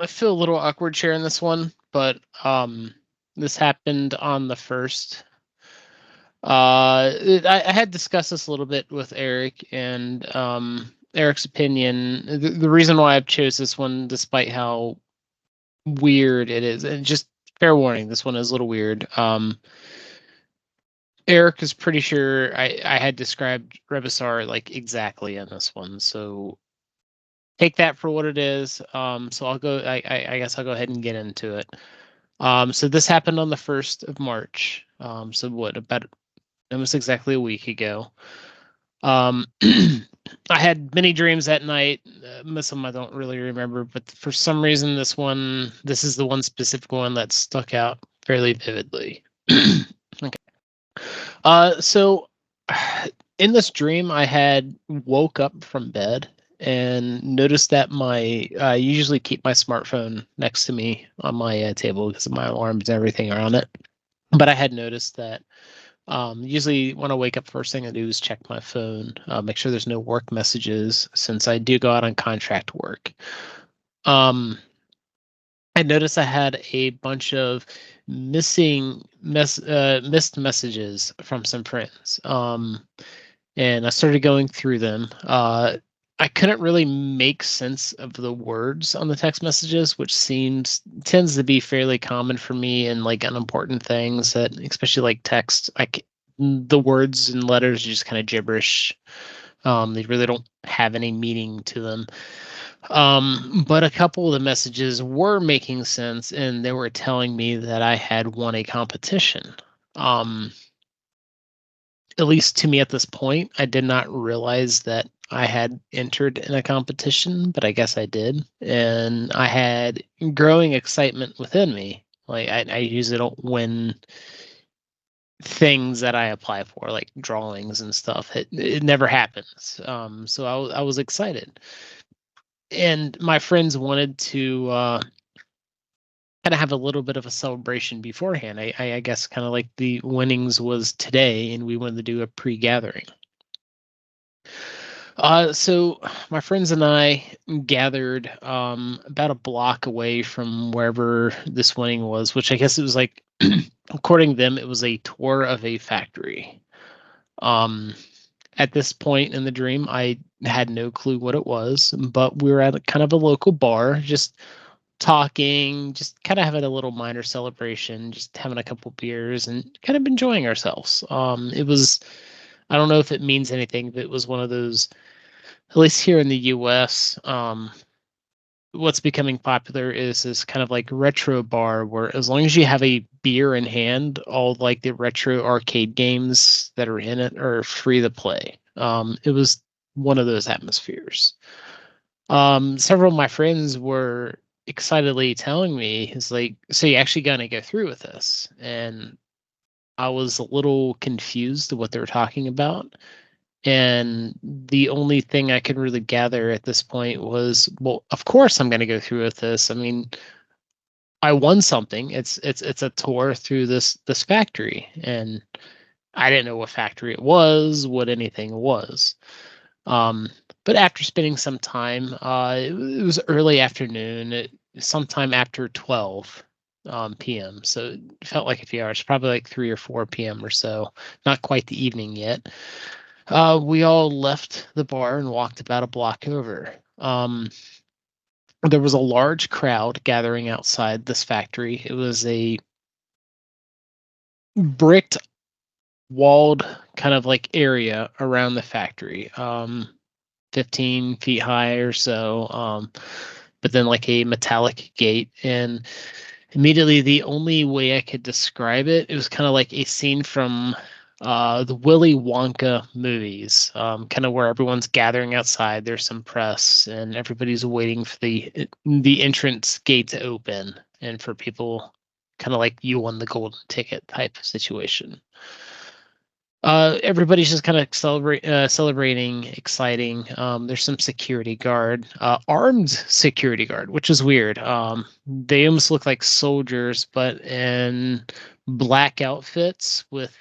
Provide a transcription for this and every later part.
I feel a little awkward sharing this one, but this happened on the 1st. I had discussed this a little bit with Eric, and Eric's opinion. The reason why I've chose this one, despite how weird it is, and just fair warning, this one is a little weird. Eric is pretty sure I had described Rebusar like exactly in this one, so take that for what it is. So I'll go. I guess I'll go ahead and get into it. So this happened on the 1st of March. So what, about almost exactly a week ago. I had many dreams that night. Most of them I don't really remember, but for some reason, this is the one specific one that stuck out fairly vividly. Okay. So in this dream, I had woke up from bed and noticed that I usually keep my smartphone next to me on my table because of my alarms and everything are on it. But I had noticed that usually when I wake up, first thing I do is check my phone, make sure there's no work messages since I do go out on contract work. I noticed I had a bunch of missed messages from some friends. And I started going through them. I couldn't really make sense of the words on the text messages, which tends to be fairly common for me in like unimportant things, that especially like text. The words and letters are just kind of gibberish. They really don't have any meaning to them. But a couple of the messages were making sense, and they were telling me that I had won a competition. At least to me at this point, I did not realize that I had entered in a competition, but I guess I did. And I had growing excitement within me. Like I usually don't win things that I apply for, like drawings and stuff. It never happens. So I was excited. And my friends wanted to kind of have a little bit of a celebration beforehand. I guess kind of like the winnings was today, and we wanted to do a pre-gathering. So my friends and I gathered about a block away from wherever this winning was, which I guess it was like, according to them, it was a tour of a factory. At this point in the dream, I had no clue what it was, but we were at kind of a local bar, just talking, just kind of having a little minor celebration, just having a couple beers and kind of enjoying ourselves. It was, I don't know if it means anything, but it was one of those, at least here in the US, what's becoming popular is this kind of like retro bar where as long as you have a beer in hand, all like the retro arcade games that are in it are free to play. It was one of those atmospheres. Several of my friends were excitedly telling me, "Is like, so you actually gonna go through with this?" And I was a little confused what they were talking about. And the only thing I could really gather at this point was, well, of course I'm going to go through with this. I mean, I won something. It's a tour through this factory, and I didn't know what factory it was, what anything was. But after spending some time, it was early afternoon, sometime after 12 p.m. So it felt like a few hours, probably like 3 or 4 p.m. or so. Not quite the evening yet. We all left the bar and walked about a block over. There was a large crowd gathering outside this factory. It was a bricked, walled kind of like area around the factory, 15 feet high or so, but then like a metallic gate. And immediately, the only way I could describe it, it was kind of like a scene from the Willy Wonka movies, kind of where everyone's gathering outside. There's some press, and everybody's waiting for the entrance gate to open, and for people, kind of like you won the golden ticket type of situation. Everybody's just kind of celebrating, exciting. There's some security guard, armed security guard, which is weird. They almost look like soldiers, but in black outfits with,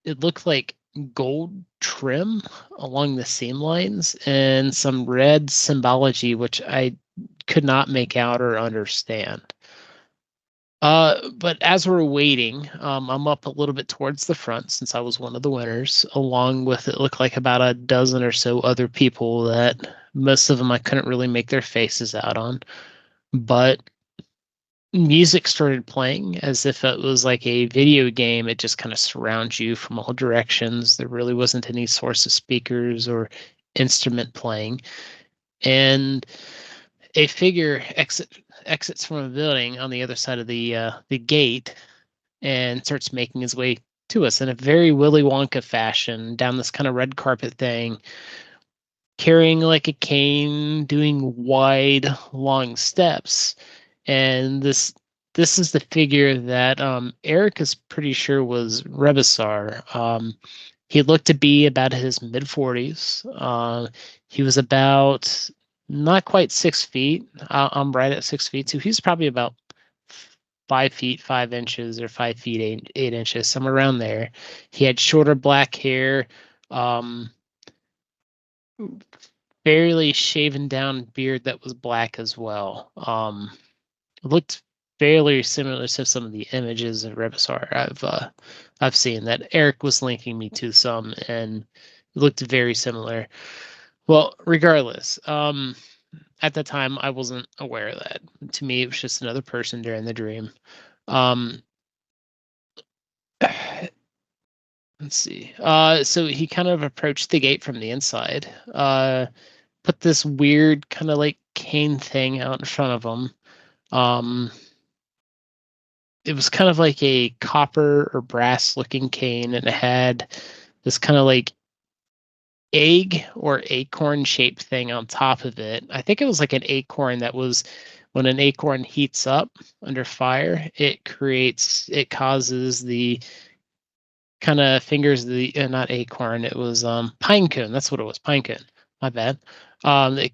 it looked like gold trim along the seam lines and some red symbology, which I could not make out or understand. But as we're waiting, I'm up a little bit towards the front since I was one of the winners, along with it looked like about a dozen or so other people that most of them I couldn't really make their faces out on. But music started playing as if it was like a video game. It just kind of surrounds you from all directions. There really wasn't any source of speakers or instrument playing. And a figure exits from a building on the other side of the gate and starts making his way to us in a very Willy Wonka fashion down this kind of red carpet thing, carrying like a cane, doing wide, long steps. And this is the figure that Eric is pretty sure was Rebisar. He looked to be about his mid-40s. He was about not quite 6 feet. I'm right at 6 feet, so he's probably about 5 feet 5 inches or 5 feet 8 inches, somewhere around there. He had shorter black hair, fairly shaven down beard that was black as well. Looked fairly similar to some of the images of Rebisar I've seen that Eric was linking me to some, and looked very similar. Well, regardless, at the time I wasn't aware of that. To me, it was just another person during the dream. Let's see. So he kind of approached the gate from the inside. Put this weird kind of like cane thing out in front of him. It was kind of like a copper or brass looking cane, and it had this kind of like egg or acorn shaped thing on top of it. I think it was like an acorn that was, when an acorn heats up under fire, it causes the kind of fingers, the not acorn, it was pine cone. That's what it was, pine cone. My bad. The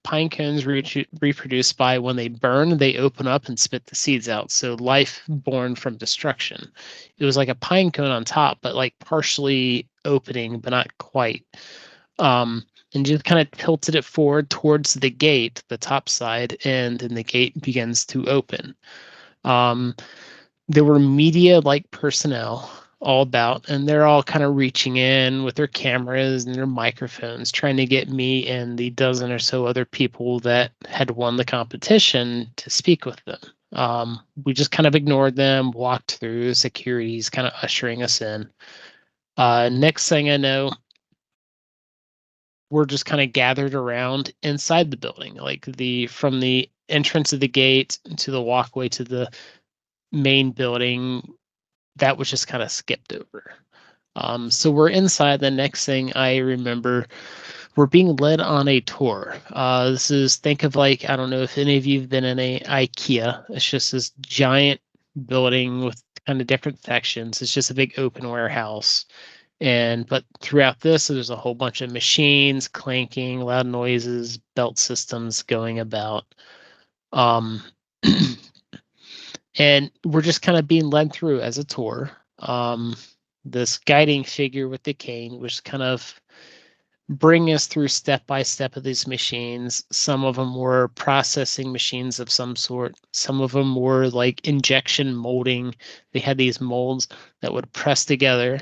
pine cones reproduce by when they burn, they open up and spit the seeds out. So life born from destruction. It was like a pine cone on top, but like partially opening, but not quite. And just kind of tilted it forward towards the gate, the top side, and then the gate begins to open. There were media-like personnel all about, and they're all kind of reaching in with their cameras and their microphones, trying to get me and the dozen or so other people that had won the competition to speak with them. We just kind of ignored them, walked through, security's kind of ushering us in. Next thing I know, we're just kind of gathered around inside the building, like from the entrance of the gate to the walkway to the main building. That was just kind of skipped over. So we're inside. The next thing I remember, we're being led on a tour. This is, think of like, I don't know if any of you have been in a IKEA. It's just this giant building with kind of different sections. It's just a big open warehouse. But throughout this, there's a whole bunch of machines clanking, loud noises, belt systems going about. And we're just kind of being led through as a tour. This guiding figure with the cane was kind of bring us through step by step of these machines. Some of them were processing machines of some sort. Some of them were like injection molding. They had these molds that would press together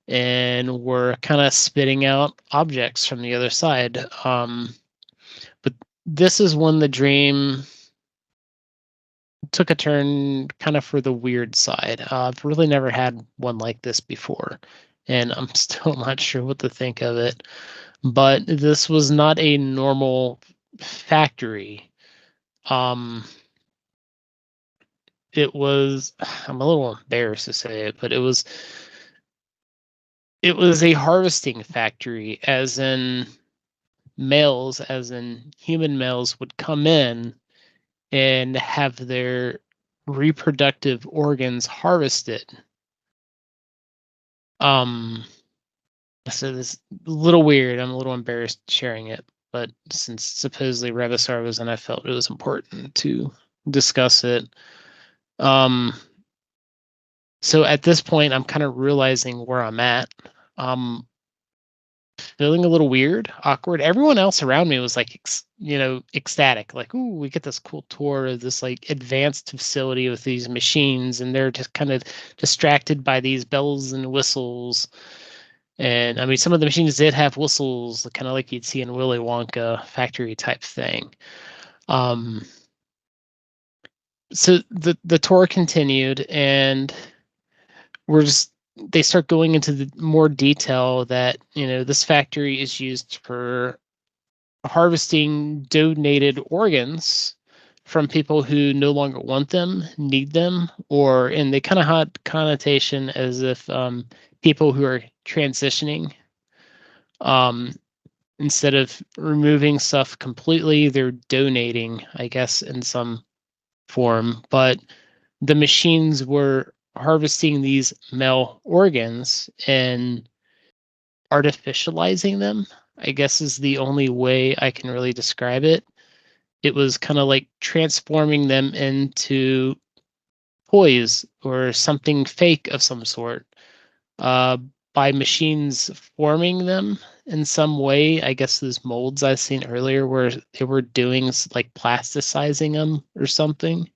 and were kind of spitting out objects from the other side. But this is when the dream took a turn kind of for the weird side. I've really never had one like this before, and I'm still not sure what to think of it. But this was not a normal factory. It was, I'm a little embarrassed to say it, but it was a harvesting factory, as in males, as in human males would come in and have their reproductive organs harvested. So this is a little weird. I'm a little embarrassed sharing it, but since supposedly Rebisar was in, I felt it was important to discuss it. So at this point, I'm kind of realizing where I'm at. feeling a little weird, awkward. Everyone else around me was like, ecstatic. Like, ooh, we get this cool tour of this like advanced facility with these machines, and they're just kind of distracted by these bells and whistles. And I mean, some of the machines did have whistles, kind of like you'd see in Willy Wonka factory type thing. So the tour continued, and they start going into the more detail that this factory is used for harvesting donated organs from people who no longer want them, need them, and they kind of had connotation as if people who are transitioning, instead of removing stuff completely, they're donating, I guess, in some form. But the machines were harvesting these male organs and artificializing them, I guess is the only way I can really describe it. It was kind of like transforming them into toys or something fake of some sort, uh, by machines forming them in some way. I guess those molds I've seen earlier where they were doing like plasticizing them or something.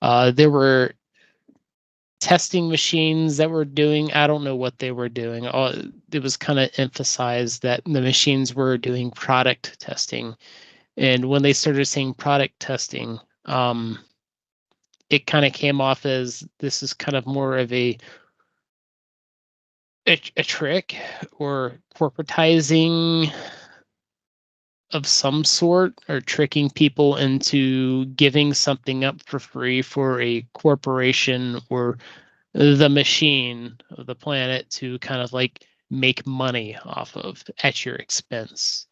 There were testing machines that were doing, I don't know what they were doing. It was kind of emphasized that the machines were doing product testing. And when they started saying product testing, it kind of came off as this is kind of more of a trick or corporatizing of some sort, or tricking people into giving something up for free for a corporation or the machine of the planet to kind of like make money off of at your expense.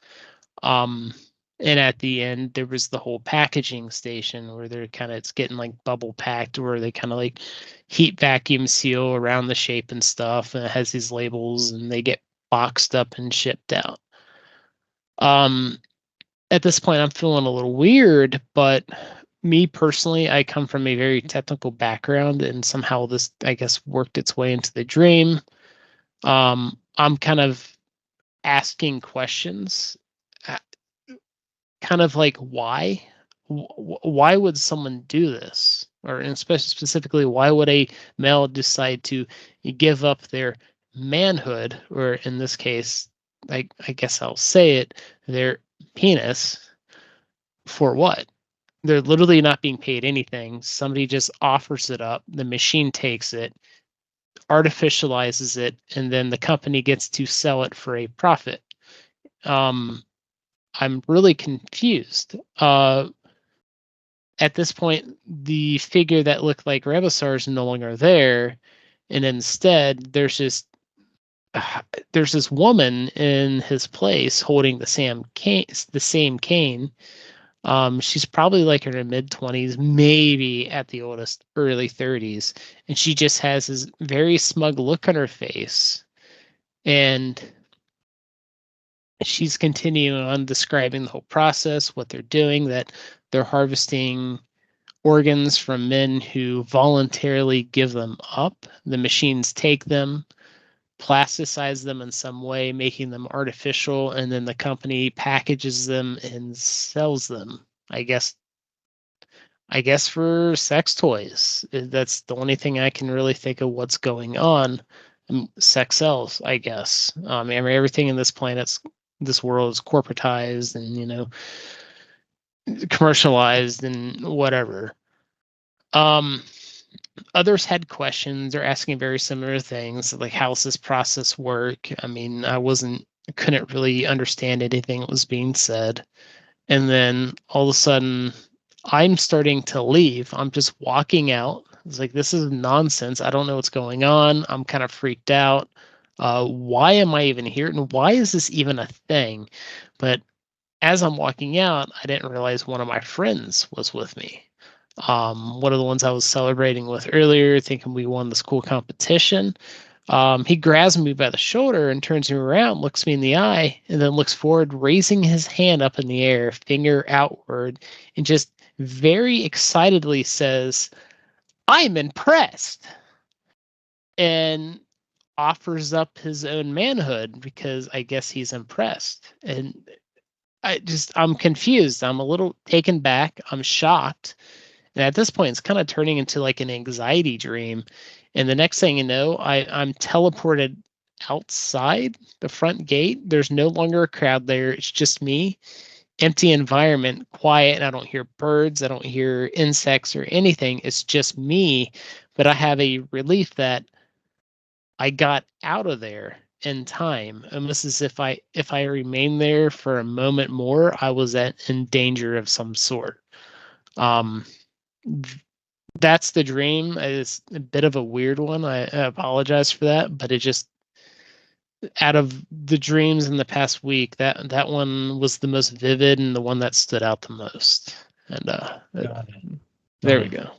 Um, and at the end, there was the whole packaging station where it's getting like bubble packed, where they kind of like heat vacuum seal around the shape and stuff, and it has these labels, and they get boxed up and shipped out. At this point, I'm feeling a little weird, but me personally, I come from a very technical background, and somehow this, I guess, worked its way into the dream. I'm kind of asking questions, uh, kind of like why? Why would someone do this? Or especially specifically, why would a male decide to give up their manhood, or in this case, I guess I'll say it, their penis, for what? They're literally not being paid anything. Somebody just offers it up. The machine takes it, artificializes it, and then the company gets to sell it for a profit. I'm really confused. At this point, the figure that looked like Rebasar is no longer there, and instead there's this woman in his place holding the same cane. She's probably like in her mid-20s, maybe at the oldest early 30s, and she just has this very smug look on her face, and she's continuing on describing the whole process, what they're doing, that they're harvesting organs from men who voluntarily give them up. The machines take them, plasticize them in some way, making them artificial, and then the company packages them and sells them. I guess for sex toys. That's the only thing I can really think of what's going on. Sex sells, I guess. I mean, everything in this world is corporatized and commercialized and whatever. Um, Others had questions. They're asking very similar things, like how does this process work? I mean, couldn't really understand anything that was being said. And then all of a sudden, I'm starting to leave. I'm just walking out. It's like, this is nonsense. I don't know what's going on. I'm kind of freaked out. Why am I even here? And why is this even a thing? But as I'm walking out, I didn't realize one of my friends was with me. One of the ones I was celebrating with earlier, thinking we won this cool competition. He grabs me by the shoulder and turns me around, looks me in the eye, and then looks forward, raising his hand up in the air, finger outward, and just very excitedly says, "I'm impressed." And offers up his own manhood because I guess he's impressed. And I'm confused. I'm a little taken back. I'm shocked. And at this point, it's kind of turning into like an anxiety dream. And the next thing you know, I'm teleported outside the front gate. There's no longer a crowd there. It's just me, empty environment, quiet. And I don't hear birds. I don't hear insects or anything. It's just me. But I have a relief that I got out of there in time. Almost as if I remained there for a moment more, I was in danger of some sort. Um, that's the dream. It's a bit of a weird one. I apologize for that, but it just, out of the dreams in the past week, that one was the most vivid and the one that stood out the most. And there we go.